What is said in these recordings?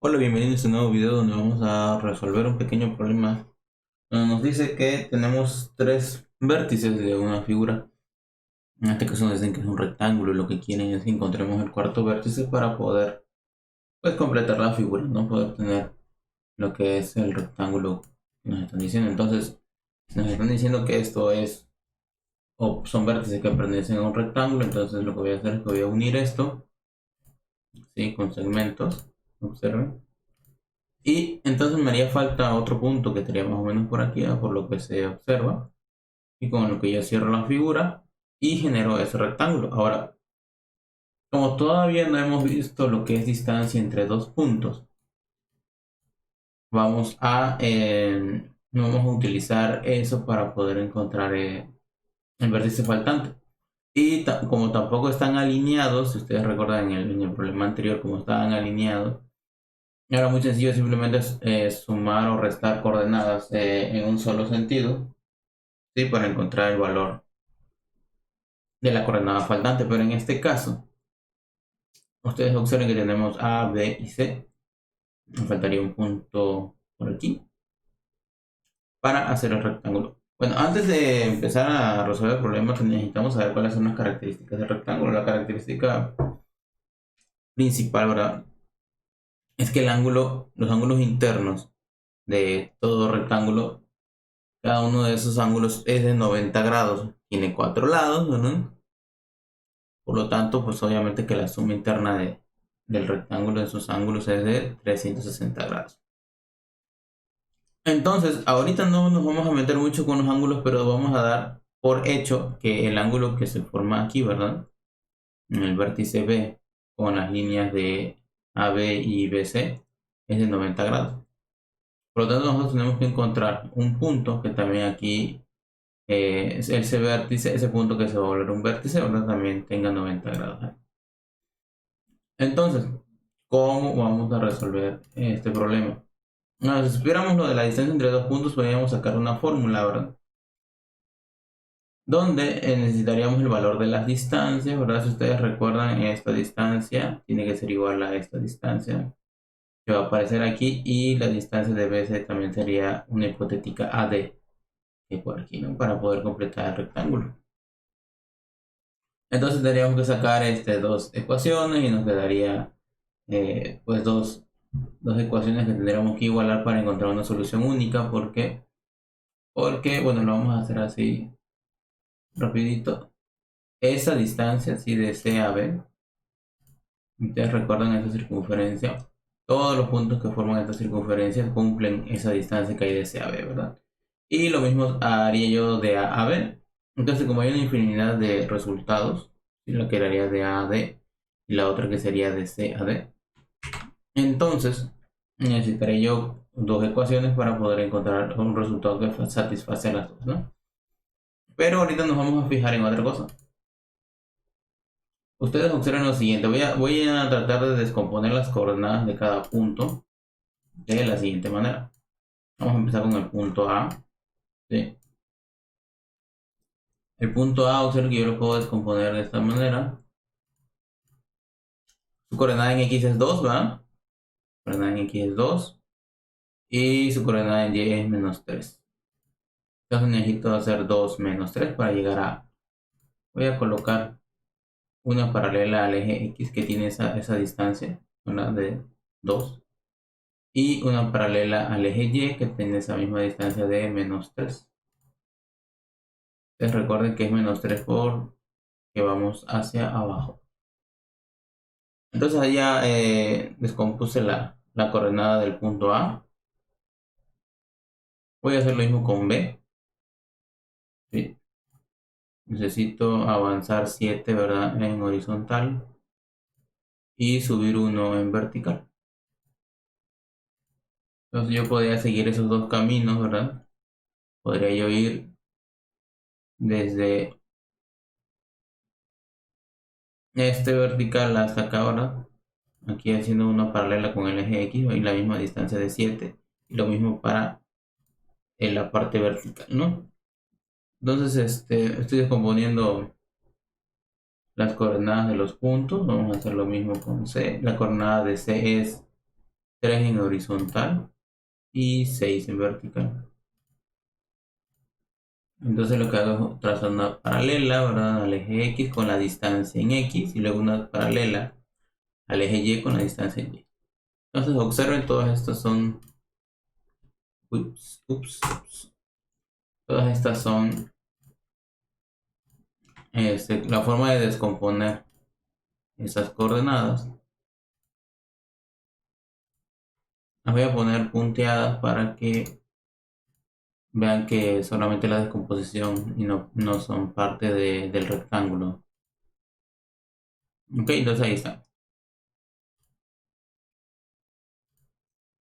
Hola, bienvenidos a este nuevo video donde vamos a resolver un pequeño problema. Nos dice que tenemos tres vértices de una figura. En este caso nos dicen que es un rectángulo y lo que quieren es que encontremos el cuarto vértice para poder completar la figura, no poder tener lo que es el rectángulo que nos están diciendo. Entonces, si nos están diciendo que esto es o son vértices que pertenecen a un rectángulo, entonces lo que voy a hacer es que voy a unir esto, ¿sí? Con segmentos. Observen. Y entonces me haría falta otro punto que estaría más o menos por aquí, por lo que se observa. Y con lo que yo cierro la figura y genero ese rectángulo. Ahora, como todavía no hemos visto lo que es distancia entre dos puntos, vamos a utilizar eso para poder encontrar el vértice faltante. Y como tampoco están alineados, si ustedes recuerdan en el problema anterior, como estaban alineados, era muy sencillo simplemente sumar o restar coordenadas en un solo sentido, ¿sí? Para encontrar el valor de la coordenada faltante. Pero en este caso, ustedes observen que tenemos A, B y C. Nos faltaría un punto por aquí para hacer el rectángulo. Bueno, antes de empezar a resolver el problema, necesitamos saber cuáles son las características del rectángulo. La característica principal, ¿verdad? Es que los ángulos internos de todo rectángulo, cada uno de esos ángulos es de 90 grados. Tiene cuatro lados, ¿no? Por lo tanto, pues obviamente que la suma interna del rectángulo de sus ángulos es de 360 grados. Entonces, ahorita no nos vamos a meter mucho con los ángulos, pero vamos a dar por hecho que el ángulo que se forma aquí, ¿verdad? En el vértice B con las líneas de AB y BC es de 90 grados. Por lo tanto, nosotros tenemos que encontrar un punto que también aquí, ese vértice, ese punto que se va a volver un vértice, ¿verdad? También tenga 90 grados. Entonces, ¿cómo vamos a resolver este problema? Si supiéramos lo de la distancia entre dos puntos, podríamos sacar una fórmula, ¿verdad? Donde necesitaríamos el valor de las distancias, ¿verdad? Si ustedes recuerdan, esta distancia tiene que ser igual a esta distancia que va a aparecer aquí, y la distancia de BC también sería una hipotética AD, que por aquí, ¿no? Para poder completar el rectángulo. Entonces tendríamos que sacar dos ecuaciones y nos quedaría pues dos ecuaciones que tendríamos que igualar para encontrar una solución única. Porque bueno, lo vamos a hacer así rapidito. Esa distancia así de C a B, ustedes recuerdan esa circunferencia, todos los puntos que forman esta circunferencia cumplen esa distancia que hay de C a B, ¿verdad? Y lo mismo haría yo de A a B. Entonces, como hay una infinidad de resultados, lo que haría de A a D y la otra que sería de C a D, entonces necesitaré yo dos ecuaciones para poder encontrar un resultado que satisface a las dos, ¿no? Pero ahorita nos vamos a fijar en otra cosa. Ustedes observen lo siguiente. Voy a tratar de descomponer las coordenadas de cada punto de la siguiente manera. Vamos a empezar con el punto A, ¿sí? El punto A, observen que yo lo puedo descomponer de esta manera. Su coordenada en X es 2, ¿va? Su coordenada en X es 2. Y su coordenada en Y es -3. Entonces necesito hacer 2 menos 3 para llegar a... Voy a colocar una paralela al eje X que tiene esa distancia, ¿verdad? De 2. Y una paralela al eje Y que tiene esa misma distancia de -3. Entonces recuerden que es -3 por que vamos hacia abajo. Entonces allá descompuse la coordenada del punto A. Voy a hacer lo mismo con B, ¿sí? Necesito avanzar 7, ¿verdad? En horizontal y subir 1 en vertical. Entonces yo podría seguir esos dos caminos, ¿verdad? Podría yo ir desde este vertical hasta acá, ¿verdad? Aquí haciendo una paralela con el eje X y la misma distancia de 7. Y lo mismo para en la parte vertical, ¿no? Entonces, estoy descomponiendo las coordenadas de los puntos. Vamos a hacer lo mismo con C. La coordenada de C es 3 en horizontal y 6 en vertical. Entonces lo que hago es trazar una paralela, ¿verdad?, al eje X con la distancia en X y luego una paralela al eje Y con la distancia en Y. Entonces observen, todas estas son... Todas estas son la forma de descomponer esas coordenadas. Las voy a poner punteadas para que vean que solamente la descomposición y no son parte del rectángulo. Ok, entonces ahí está.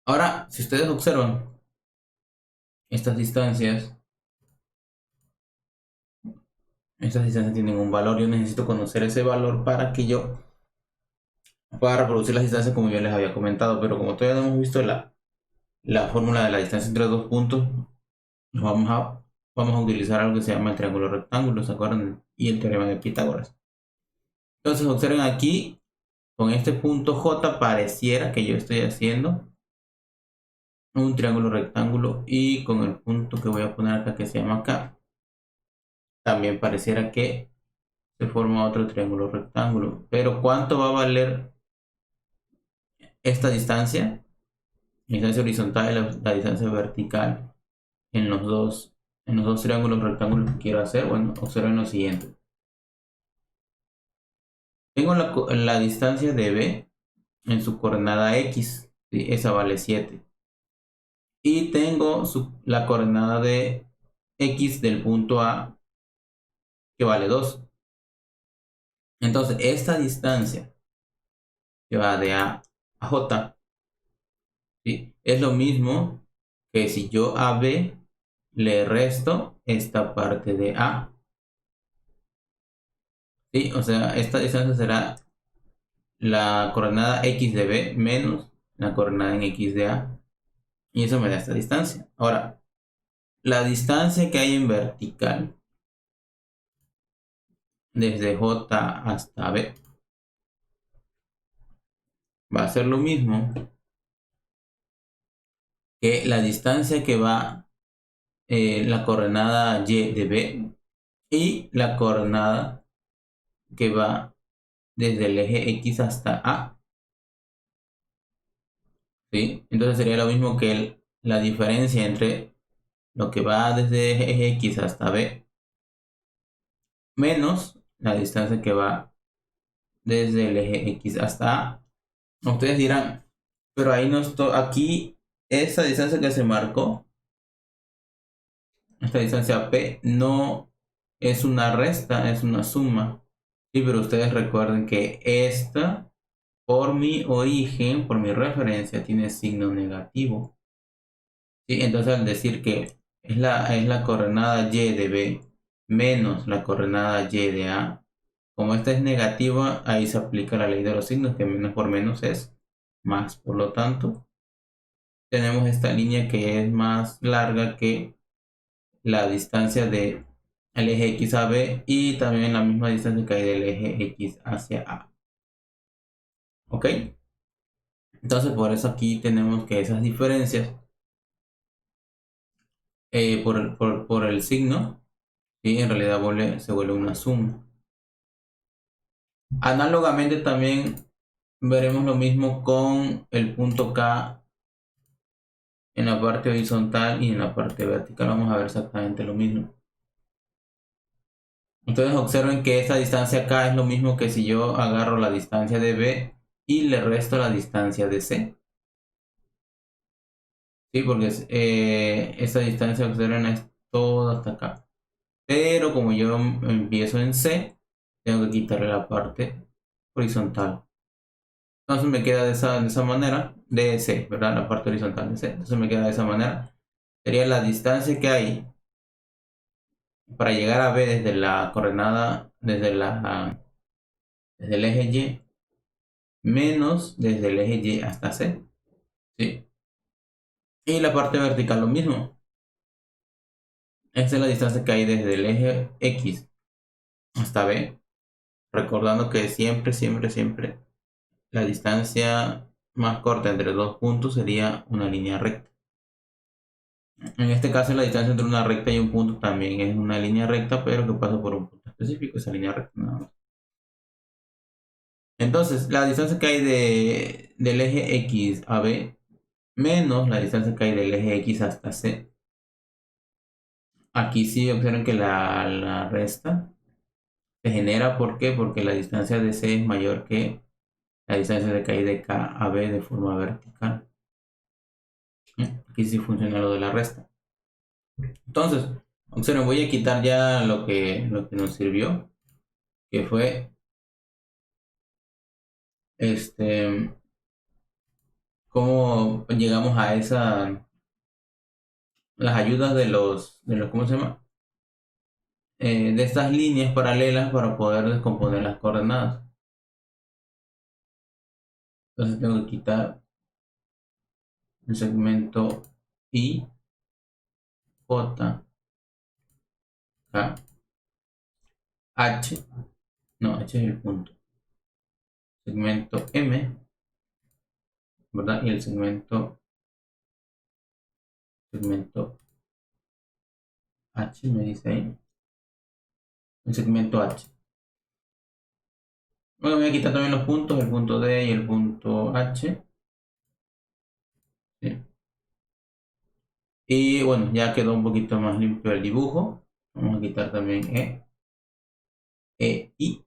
Ahora, si ustedes observan estas distancias, tienen un valor. Yo necesito conocer ese valor para que yo pueda reproducir las distancias como yo les había comentado. Pero como todavía no hemos visto la fórmula de la distancia entre dos puntos, vamos a utilizar algo que se llama el triángulo rectángulo, ¿se acuerdan? Y el teorema de Pitágoras. Entonces observen aquí, con este punto J pareciera que yo estoy haciendo un triángulo rectángulo, y con el punto que voy a poner acá que se llama K, también pareciera que se forma otro triángulo rectángulo. Pero ¿cuánto va a valer esta distancia? La distancia horizontal y la distancia vertical en los dos triángulos rectángulos que quiero hacer. Bueno, observen lo siguiente. Tengo la distancia de B en su coordenada X, ¿sí? Esa vale 7. Y tengo la coordenada de X del punto A, que vale 2. Entonces, esta distancia que va de A a J, ¿sí?, es lo mismo que si yo a B le resto esta parte de A. ¿Sí? O sea, esta distancia será la coordenada X de B menos la coordenada en X de A. Y eso me da esta distancia. Ahora, la distancia que hay en vertical desde J hasta B va a ser lo mismo que la distancia que va la coordenada Y de B y la coordenada que va desde el eje X hasta A. ¿Sí? Entonces sería lo mismo que la diferencia entre lo que va desde el eje X hasta B menos la distancia que va desde el eje X hasta A. Ustedes dirán, pero ahí no estoy, aquí esta distancia que se marcó, esta distancia P, no es una resta, es una suma. Sí, pero ustedes recuerden que esta, por mi origen, por mi referencia, tiene signo negativo. Sí, entonces al decir que es la coordenada Y de B menos la coordenada Y de A, como esta es negativa, ahí se aplica la ley de los signos, que menos por menos es más. Por lo tanto, tenemos esta línea que es más larga que la distancia del eje X a B y también la misma distancia que hay del eje X hacia A. ¿Ok? Entonces por eso aquí tenemos que esas diferencias por el signo, ¿sí?, en realidad se vuelve una suma. Análogamente también veremos lo mismo con el punto K en la parte horizontal y en la parte vertical. Vamos a ver exactamente lo mismo. Entonces observen que esta distancia acá es lo mismo que si yo agarro la distancia de B y le resto la distancia de C. Sí, porque esta distancia, observen, es todo hasta acá. Pero como yo empiezo en C, tengo que quitarle la parte horizontal. Entonces me queda de esa manera, de C, ¿verdad? La parte horizontal de C. Entonces me queda de esa manera. Sería la distancia que hay para llegar a B desde la coordenada, desde el eje Y, menos desde el eje Y hasta C. ¿Sí? Y la parte vertical lo mismo. Esta es la distancia que hay desde el eje X hasta B. Recordando que siempre, siempre, siempre la distancia más corta entre dos puntos sería una línea recta. En este caso, la distancia entre una recta y un punto también es una línea recta, pero que pasa por un punto específico, esa línea recta nada más. Entonces, la distancia que hay del eje X a B menos la distancia que hay del eje X hasta C. Aquí sí observen que la resta se genera. ¿Por qué? Porque la distancia de C es mayor que la distancia de que hay de K a B de forma vertical. Aquí sí funciona lo de la resta. Entonces, observen, voy a quitar ya lo que nos sirvió, que fue cómo llegamos a las ayudas de los, ¿cómo se llama? De estas líneas paralelas para poder descomponer las coordenadas. Entonces tengo que quitar el segmento I, J, K, H, no, H es el punto, segmento M, ¿verdad? Y el segmento H me dice ahí, el segmento H. Bueno, voy a quitar también los puntos, el punto D y el punto H. ¿Sí? Y bueno, ya quedó un poquito más limpio el dibujo. Vamos a quitar también I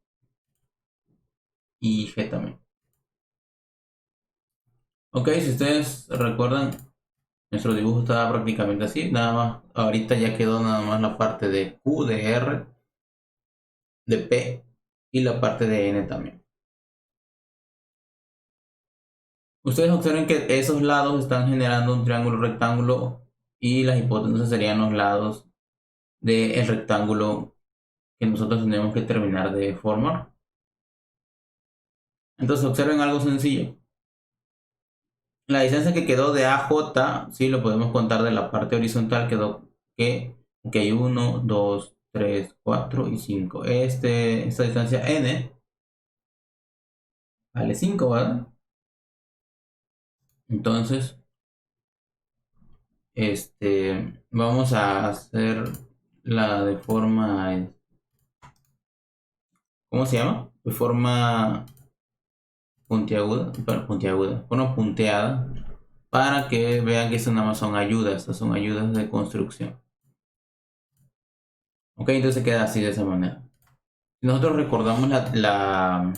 y G también. Ok, si ustedes recuerdan, nuestro dibujo estaba prácticamente así. Nada más, ahorita ya quedó nada más la parte de Q, de R, de P y la parte de N también. Ustedes observen que esos lados están generando un triángulo rectángulo y las hipotenusas serían los lados del rectángulo que nosotros tenemos que terminar de formar. Entonces observen algo sencillo. La distancia que quedó de AJ, sí lo podemos contar de la parte horizontal, quedó que hay 1, 2, 3, 4 y 5. Esta distancia N vale 5, ¿verdad? Entonces, vamos a hacer la de forma, ¿cómo se llama? De forma puntiaguda, forma punteada, para que vean que estas nada más son ayudas, estas son ayudas de construcción. Ok, entonces queda así de esa manera. Si nosotros recordamos la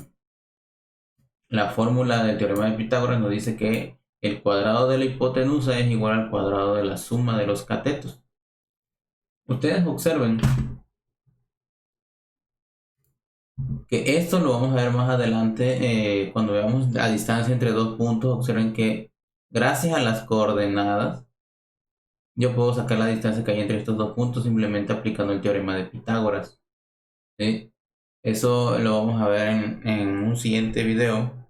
fórmula del teorema de Pitágoras, nos dice que el cuadrado de la hipotenusa es igual al cuadrado de la suma de los catetos. Ustedes observen que esto lo vamos a ver más adelante cuando veamos la distancia entre dos puntos. Observen que gracias a las coordenadas yo puedo sacar la distancia que hay entre estos dos puntos simplemente aplicando el teorema de Pitágoras. ¿Sí? Eso lo vamos a ver en un siguiente video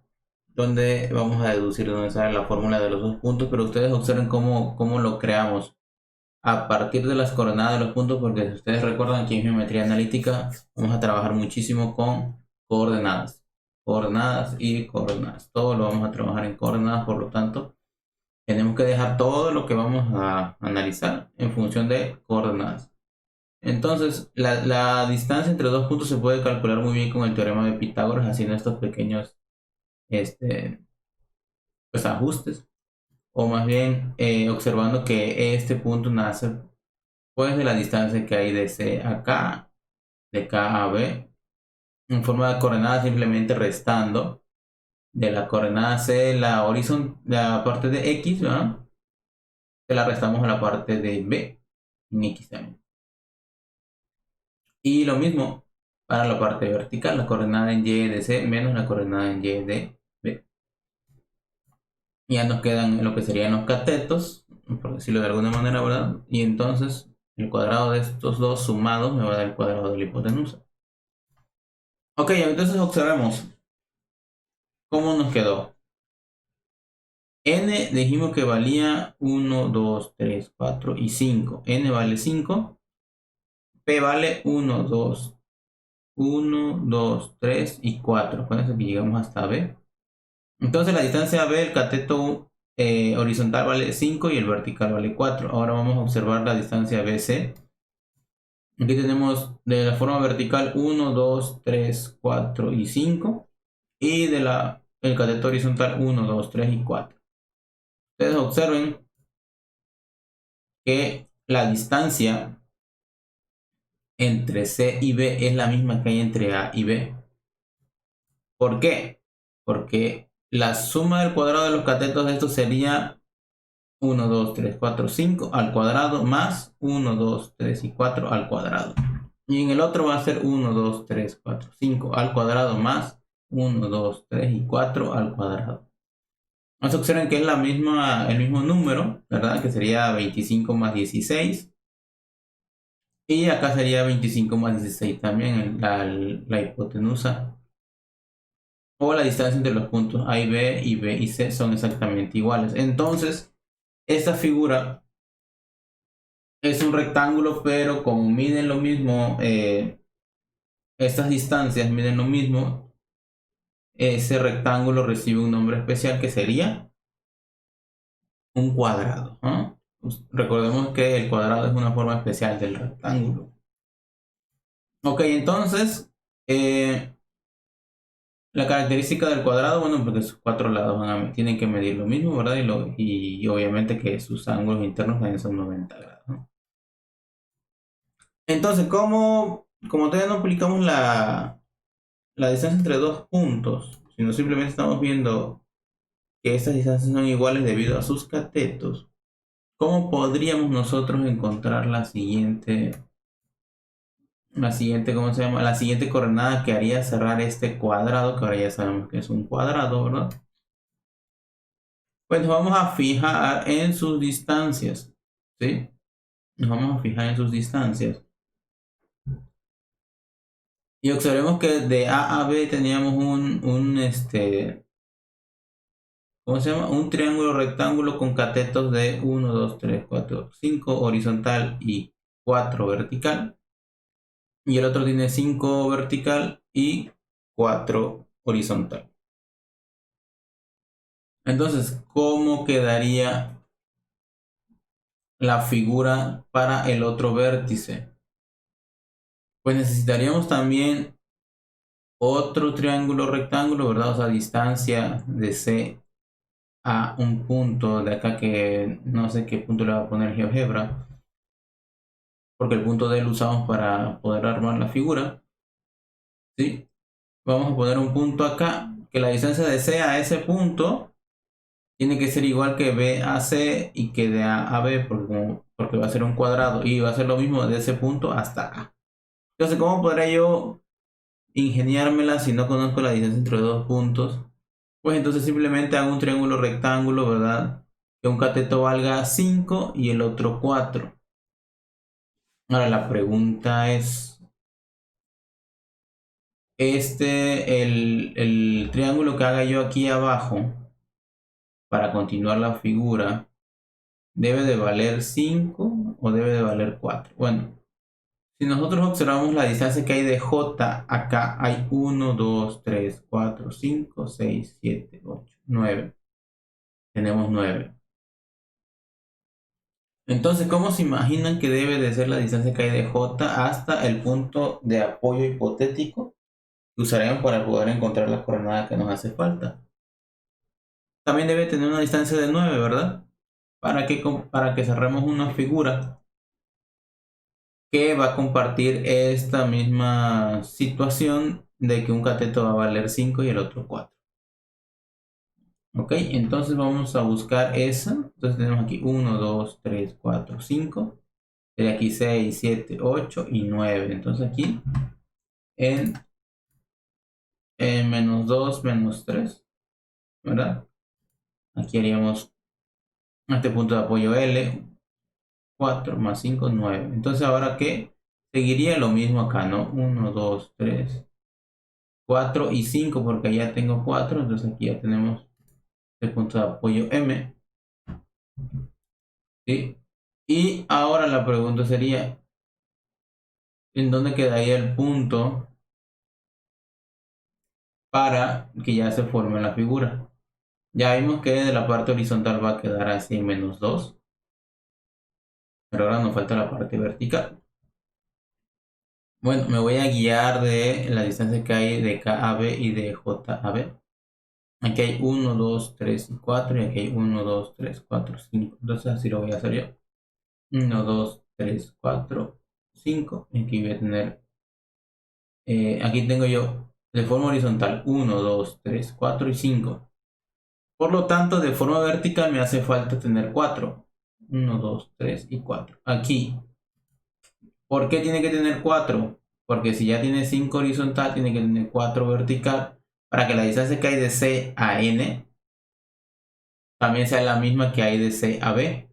donde vamos a deducir de dónde sale la fórmula de los dos puntos, pero ustedes observen cómo lo creamos a partir de las coordenadas de los puntos, porque si ustedes recuerdan que en geometría analítica vamos a trabajar muchísimo con coordenadas y coordenadas. Todo lo vamos a trabajar en coordenadas, por lo tanto, tenemos que dejar todo lo que vamos a analizar en función de coordenadas. Entonces, la distancia entre dos puntos se puede calcular muy bien con el teorema de Pitágoras, haciendo estos pequeños pues, ajustes, o más bien observando que este punto nace pues de la distancia que hay de C a K, de K a B, en forma de coordenadas, simplemente restando de la coordenada C la parte de X, ¿verdad? Se la restamos a la parte de B en X también. Y lo mismo para la parte vertical, la coordenada en Y de C menos la coordenada en Y de B. Ya nos quedan lo que serían los catetos, por decirlo de alguna manera, ¿verdad? Y entonces el cuadrado de estos dos sumados me va a dar el cuadrado de la hipotenusa. Ok, entonces observemos cómo nos quedó. N dijimos que valía 1, 2, 3, 4 y 5. N vale 5. P vale 1, 2, 1, 2, 3 y 4. Acuérdense que llegamos hasta B. Entonces la distancia AB, el cateto horizontal vale 5 y el vertical vale 4. Ahora vamos a observar la distancia BC. Aquí tenemos de la forma vertical 1, 2, 3, 4 y 5. Y el cateto horizontal 1, 2, 3 y 4. Ustedes observen que la distancia entre C y B es la misma que hay entre A y B. ¿Por qué? Porque la suma del cuadrado de los catetos de estos sería 1, 2, 3, 4, 5 al cuadrado más 1, 2, 3 y 4 al cuadrado. Y en el otro va a ser 1, 2, 3, 4, 5 al cuadrado más 1, 2, 3 y 4 al cuadrado. Vamos a observar que es el mismo número, ¿verdad? Que sería 25 más 16. Y acá sería 25 más 16 también, la hipotenusa. O la distancia entre los puntos A y B y C son exactamente iguales. Entonces, esta figura es un rectángulo, pero como miden lo mismo, estas distancias miden lo mismo, ese rectángulo recibe un nombre especial que sería un cuadrado, ¿no? Pues recordemos que el cuadrado es una forma especial del rectángulo. Ok, entonces, la característica del cuadrado, bueno, porque sus cuatro lados tienen que medir lo mismo, ¿verdad? Y obviamente que sus ángulos internos también son 90 grados, ¿no? Entonces, como todavía no aplicamos la distancia entre dos puntos, sino simplemente estamos viendo que estas distancias son iguales debido a sus catetos, ¿cómo podríamos nosotros encontrar ¿cómo se llama? La siguiente coordenada que haría cerrar este cuadrado, que ahora ya sabemos que es un cuadrado, ¿verdad? Pues nos vamos a fijar en sus distancias, ¿sí? Nos vamos a fijar en sus distancias. Y observemos que de A a B teníamos ¿cómo se llama? Un triángulo rectángulo con catetos de 1, 2, 3, 4, 5 horizontal y 4 vertical. Y el otro tiene 5 vertical y 4 horizontal. Entonces, ¿cómo quedaría la figura para el otro vértice? Pues necesitaríamos también otro triángulo rectángulo, ¿verdad? O sea, distancia de C a un punto de acá que no sé qué punto le va a poner GeoGebra, porque el punto D lo usamos para poder armar la figura, ¿sí? Vamos a poner un punto acá, que la distancia de C a ese punto tiene que ser igual que B a C y que de A a B, porque va a ser un cuadrado y va a ser lo mismo de ese punto hasta A. Entonces, ¿cómo podría yo ingeniármela si no conozco la distancia entre dos puntos? Pues entonces simplemente hago un triángulo rectángulo, ¿verdad? Que un cateto valga 5 y el otro 4. Ahora la pregunta es, el triángulo que haga yo aquí abajo para continuar la figura, ¿debe de valer 5 o debe de valer 4? Bueno, si nosotros observamos la distancia que hay de J, acá hay 1, 2, 3, 4, 5, 6, 7, 8, 9. Tenemos 9. Entonces, ¿cómo se imaginan que debe de ser la distancia que hay de J hasta el punto de apoyo hipotético que usaremos para poder encontrar la coordenada que nos hace falta? También debe tener una distancia de 9, ¿verdad? Para que cerremos una figura que va a compartir esta misma situación de que un cateto va a valer 5 y el otro 4. Ok, entonces vamos a buscar esa. Entonces tenemos aquí 1, 2, 3, 4, 5. De aquí 6, 7, 8 y 9. Entonces aquí en, menos 2, menos 3, ¿verdad? Aquí haríamos este punto de apoyo L, 4 más 5, 9. Entonces ahora que seguiría lo mismo acá, ¿no? 1, 2, 3, 4 y 5 porque ya tengo 4. Entonces aquí ya tenemos el punto de apoyo M, ¿sí? Y ahora la pregunta sería, ¿en dónde quedaría el punto para que ya se forme la figura? Ya vimos que de la parte horizontal va a quedar así en -2. Pero ahora nos falta la parte vertical. Bueno, me voy a guiar de la distancia que hay de K a B y de J a B. Aquí hay 1, 2, 3 y 4. Y aquí hay 1, 2, 3, 4, 5. Entonces así lo voy a hacer yo. 1, 2, 3, 4, 5. Aquí voy a tener, aquí tengo yo de forma horizontal 1, 2, 3, 4 y 5. Por lo tanto, de forma vertical me hace falta tener 4. 1, 2, 3 y 4. Aquí, ¿por qué tiene que tener 4? Porque si ya tiene 5 horizontal, tiene que tener 4 vertical para que la distancia que hay de C a N también sea la misma que hay de C a B.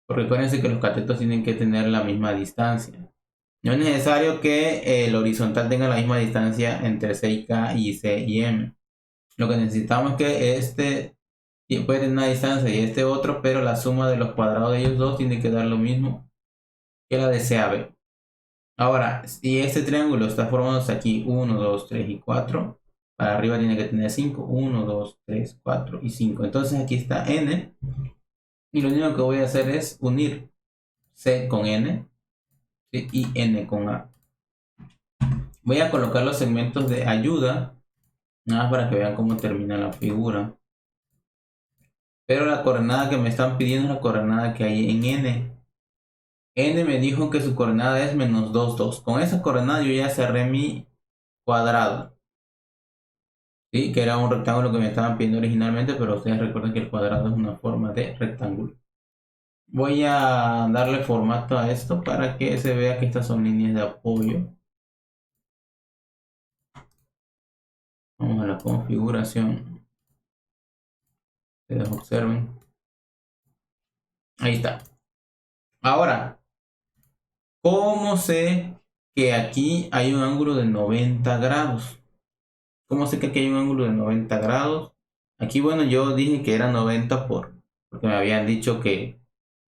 Porque recuérdense que los catetos tienen que tener la misma distancia. No es necesario que el horizontal tenga la misma distancia entre C y K y C y M. Lo que necesitamos es que este puede tener una distancia y este otro, pero la suma de los cuadrados de ellos dos tiene que dar lo mismo que la de C a B. Ahora, si este triángulo está formándose aquí 1, 2, 3 y 4, para arriba tiene que tener 5. 1, 2, 3, 4 y 5. Entonces aquí está N. Y lo único que voy a hacer es unir C con N, ¿sí? Y N con A. Voy a colocar los segmentos de ayuda, nada más para que vean cómo termina la figura. Pero la coordenada que me están pidiendo es la coordenada que hay en N. N me dijo que su coordenada es -2, 2. Con esa coordenada yo ya cerré mi cuadrado. ¿Sí? Que era un rectángulo que me estaban pidiendo originalmente, pero ustedes recuerden que el cuadrado es una forma de rectángulo. Voy a darle formato a esto para que se vea que estas son líneas de apoyo. Vamos a la configuración. Ustedes observen. Ahí está. Ahora, ¿cómo sé que aquí hay un ángulo de 90 grados? ¿Cómo sé que aquí hay un ángulo de 90 grados? Aquí, bueno, yo dije que era 90 porque me habían dicho que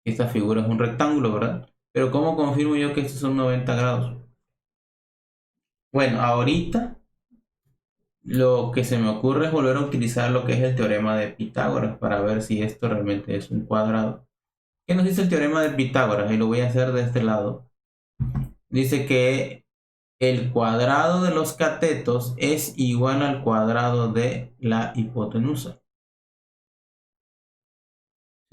esta figura es un rectángulo, ¿verdad? Pero ¿cómo confirmo yo que estos son 90 grados? Bueno, ahorita lo que se me ocurre es volver a utilizar lo que es el teorema de Pitágoras para ver si esto realmente es un cuadrado. ¿Qué nos dice el teorema de Pitágoras? Y lo voy a hacer de este lado. Dice que el cuadrado de los catetos es igual al cuadrado de la hipotenusa.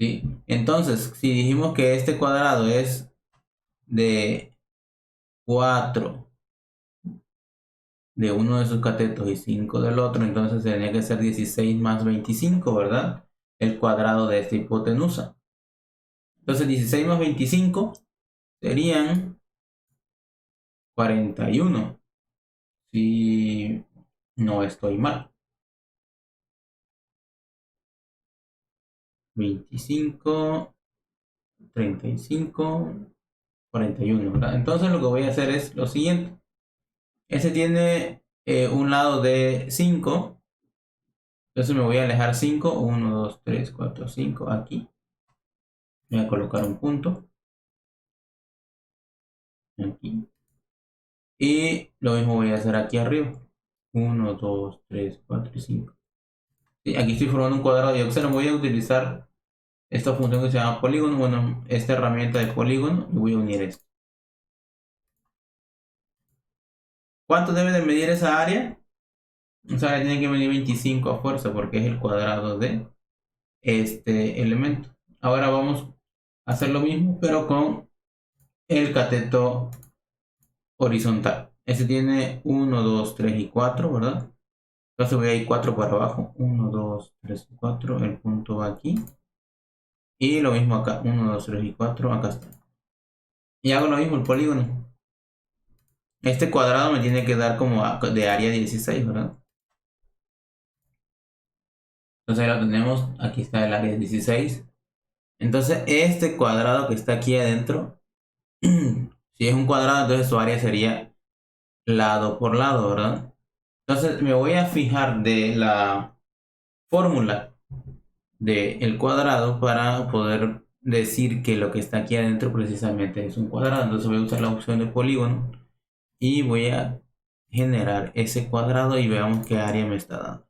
¿Sí? Entonces, si dijimos que este cuadrado es de 4 de uno de sus catetos y 5 del otro, entonces tenía que ser 16 más 25, ¿verdad? El cuadrado de esta hipotenusa. Entonces 16 más 25 serían 41, si no estoy mal. 25, 35, 41, ¿verdad? Entonces lo que voy a hacer es lo siguiente. Este tiene un lado de 5. Entonces me voy a alejar 5. 1, 2, 3, 4, 5. Aquí. Voy a colocar un punto. Aquí. Y lo mismo voy a hacer aquí arriba. 1, 2, 3, 4 y 5. Sí, aquí estoy formando un cuadrado y observen, voy a utilizar esta función que se llama polígono. Bueno, esta herramienta de polígono y voy a unir esto. ¿Cuánto debe de medir esa área? O sea, tiene que medir 25 a fuerza porque es el cuadrado de este elemento. Ahora vamos a hacer lo mismo, pero con el cateto horizontal. Este tiene 1, 2, 3 y 4, ¿verdad? Entonces voy a ir 4 para abajo. 1, 2, 3 y 4. El punto va aquí. Y lo mismo acá. 1, 2, 3 y 4. Acá está. Y hago lo mismo el polígono. Este cuadrado me tiene que dar como de área 16, ¿verdad? Entonces ahí lo tenemos. Aquí está el área 16. Entonces este cuadrado que está aquí adentro, si es un cuadrado, entonces su área sería lado por lado, ¿verdad? Entonces me voy a fijar de la fórmula del cuadrado para poder decir que lo que está aquí adentro precisamente es un cuadrado. Entonces voy a usar la opción de polígono y voy a generar ese cuadrado y veamos qué área me está dando.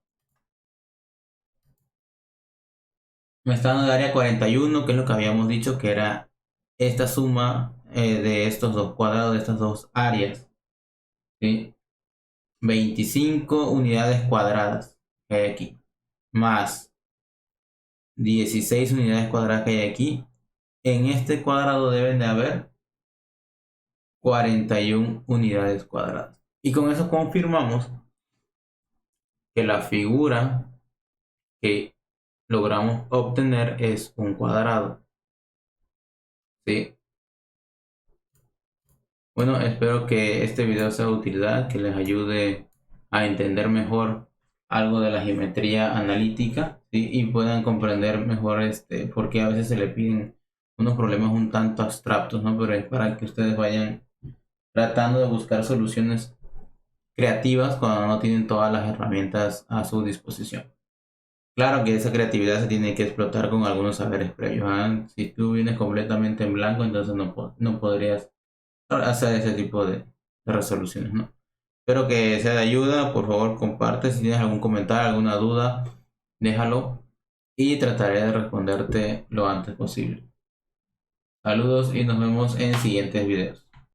Me está dando el área 41, que es lo que habíamos dicho que era esta suma de estos dos cuadrados, de estas dos áreas. ¿Sí? 25 unidades cuadradas que hay aquí, más 16 unidades cuadradas que hay aquí. En este cuadrado deben de haber 41 unidades cuadradas. Y con eso confirmamos que la figura que logramos obtener es un cuadrado. ¿Sí? Bueno, espero que este video sea de utilidad, que les ayude a entender mejor algo de la geometría analítica, ¿sí? Y puedan comprender mejor por qué a veces se le piden unos problemas un tanto abstractos, ¿no? Pero es para que ustedes vayan tratando de buscar soluciones creativas cuando no tienen todas las herramientas a su disposición. Claro que esa creatividad se tiene que explotar con algunos saberes previos, ¿ah? Si tú vienes completamente en blanco, entonces no podrías hacer ese tipo de resoluciones, ¿no? Espero que sea de ayuda. Por favor, comparte. Si tienes algún comentario, alguna duda, déjalo y trataré de responderte lo antes posible. Saludos y nos vemos en siguientes videos.